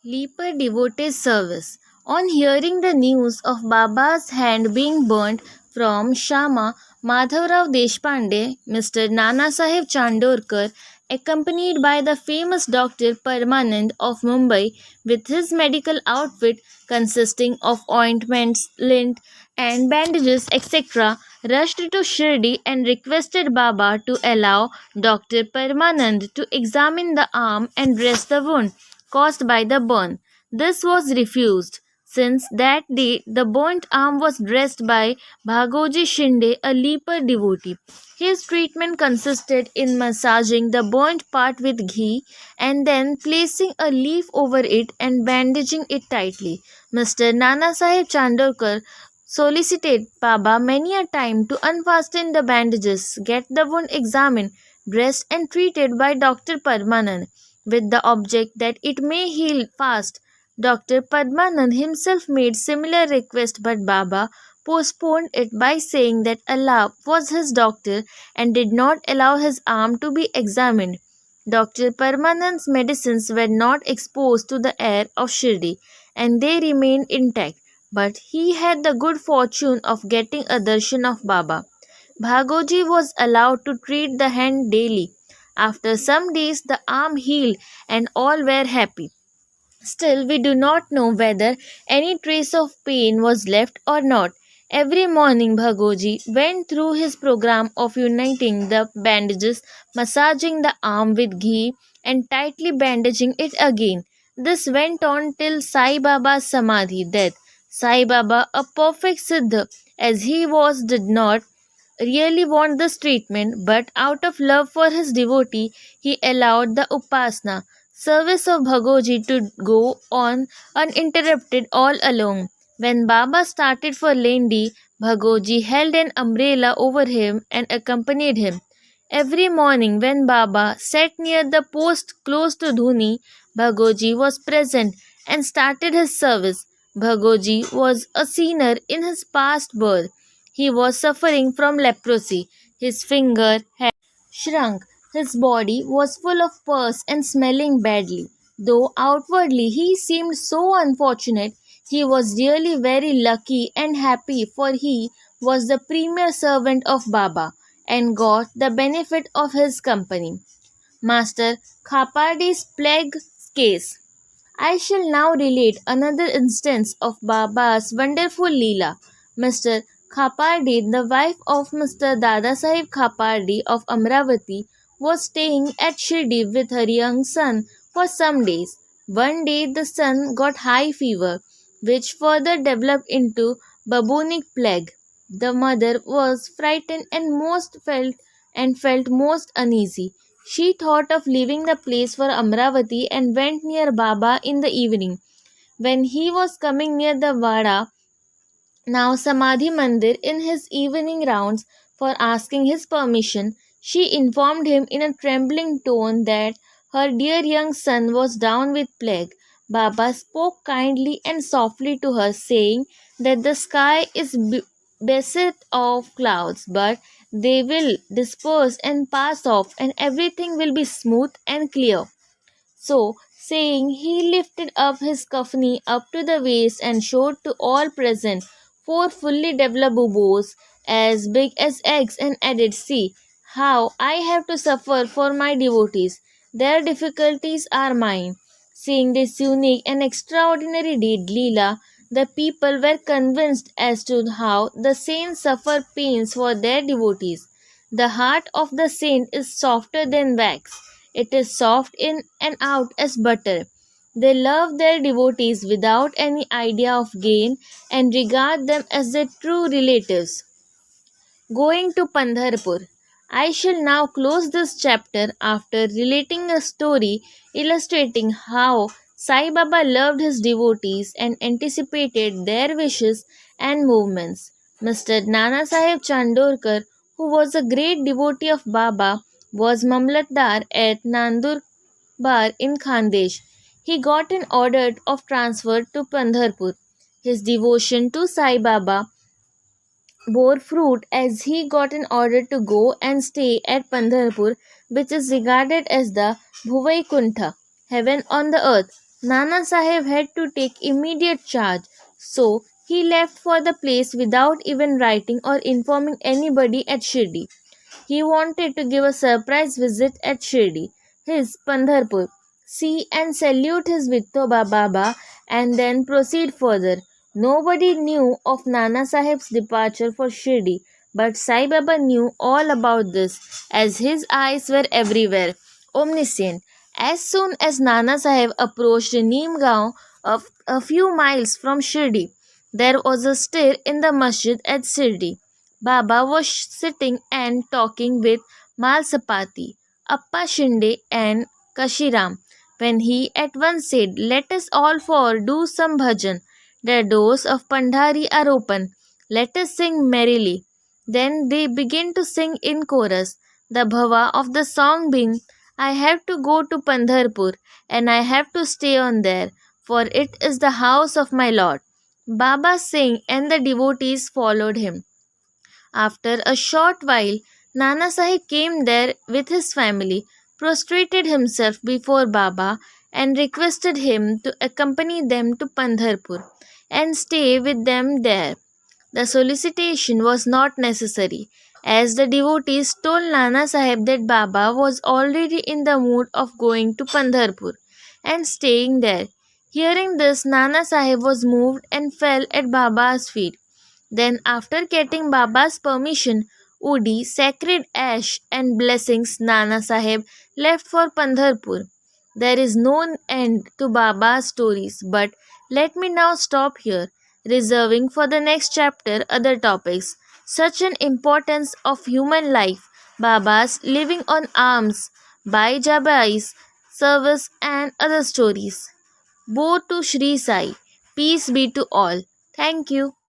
Leaper Devotee Service. On hearing the news of Baba's hand being burnt from Shama Madhavrao Deshpande, Mr. Nana Sahib Chandorkar, accompanied by the famous Dr. Permanand of Mumbai with his medical outfit consisting of ointments, lint, and bandages, etc., rushed to Shirdi and requested Baba to allow Dr. Permanand to examine the arm and dress the wound caused by the burn. This was refused. Since that day, the burnt arm was dressed by Bhagoji Shinde, a leper devotee. His treatment consisted in massaging the burnt part with ghee and then placing a leaf over it and bandaging it tightly. Mr. Nana Sahib Chandorkar solicited Baba many a time to unfasten the bandages, get the wound examined, dressed, and treated by Dr. Parmanand with the object that it may heal fast. Dr. Padmanand himself made similar request, but Baba postponed it by saying that Allah was his doctor and did not allow his arm to be examined. Dr. Parmanand's medicines were not exposed to the air of Shirdi and they remained intact, but he had the good fortune of getting a darshan of Baba. Bhagoji was allowed to treat the hand daily. After some days, the arm healed and all were happy. Still, we do not know whether any trace of pain was left or not. Every morning, Bhagoji went through his program of uniting the bandages, massaging the arm with ghee, and tightly bandaging it again. This went on till Sai Baba's Samadhi death. Sai Baba, a perfect Siddha as he was, did not really want this treatment, but out of love for his devotee, he allowed the Upasana service of Bhagoji to go on uninterrupted all along. When Baba started for Lendi, Bhagoji held an umbrella over him and accompanied him. Every morning when Baba sat near the post close to Dhuni, Bhagoji was present and started his service. Bhagoji was a sinner in his past birth. He was suffering from leprosy. His finger had shrunk. His body was full of pus and smelling badly. Though outwardly he seemed so unfortunate, he was really very lucky and happy, for he was the premier servant of Baba and got the benefit of his company. Master Khapardi's plague case. I shall now relate another instance of Baba's wonderful Leela. Mr. Khapardi, the wife of Mr. Dada Sahib Khapardi of Amravati, was staying at Shirdi with her young son for some days. One day the son got high fever, which further developed into bubonic plague. The mother was frightened and felt most uneasy. She thought of leaving the place for Amravati and went near Baba in the evening. When he was coming near the Vada, now Samadhi Mandir, in his evening rounds for asking his permission, she informed him in a trembling tone that her dear young son was down with plague. Baba spoke kindly and softly to her, saying that the sky is beset of clouds, but they will disperse and pass off, and everything will be smooth and clear. So saying, he lifted up his kafni up to the waist and showed to all present four fully developed buboes as big as eggs and added, "See how I have to suffer for my devotees. Their difficulties are mine." Seeing this unique and extraordinary deed, Leela, the people were convinced as to how the saints suffer pains for their devotees. The heart of the saint is softer than wax. It is soft in and out as butter. They love their devotees without any idea of gain and regard them as their true relatives. Going to Pandharpur. I shall now close this chapter after relating a story illustrating how Sai Baba loved his devotees and anticipated their wishes and movements. Mr. Nana Sahib Chandorkar, who was a great devotee of Baba, was Mamlatdar at Nandurbar in Khandesh. He got an order of transfer to Pandharpur. His devotion to Sai Baba bore fruit as he got an order to go and stay at Pandharpur, which is regarded as the Bhuvai Kuntha, heaven on the earth. Nana Sahib had to take immediate charge, so he left for the place without even writing or informing anybody at Shirdi. He wanted to give a surprise visit at Shirdi, his Pandharpur, see and salute his Vithoba Baba, and then proceed further. Nobody knew of Nana Sahib's departure for Shirdi, but Sai Baba knew all about this, as his eyes were everywhere, omniscient. As soon as Nana Sahib approached Neemgaon, a few miles from Shirdi, there was a stir in the masjid at Shirdi. Baba was sitting and talking with Malsapati, Appa Shinde, and Kashiram, when he at once said, "Let us all four do some bhajan. The doors of Pandhari are open. Let us sing merrily." Then they began to sing in chorus, the bhava of the song being, "I have to go to Pandharpur, and I have to stay on there, for it is the house of my Lord." Baba sang, and the devotees followed him. After a short while, Nana Sahib came there with his family, prostrated himself before Baba, and requested him to accompany them to Pandharpur and stay with them there. The solicitation was not necessary, as the devotees told Nana Sahib that Baba was already in the mood of going to Pandharpur and staying there. Hearing this, Nana Sahib was moved and fell at Baba's feet. Then, after getting Baba's permission, Udi, sacred ash, and blessings, Nana Sahib left for Pandharpur. There is no end to Baba's stories, but let me now stop here, reserving for the next chapter other topics, such an importance of human life, Baba's living on alms, Bai Jabai's service, and other stories. Bow to Sri Sai. Peace be to all. Thank you.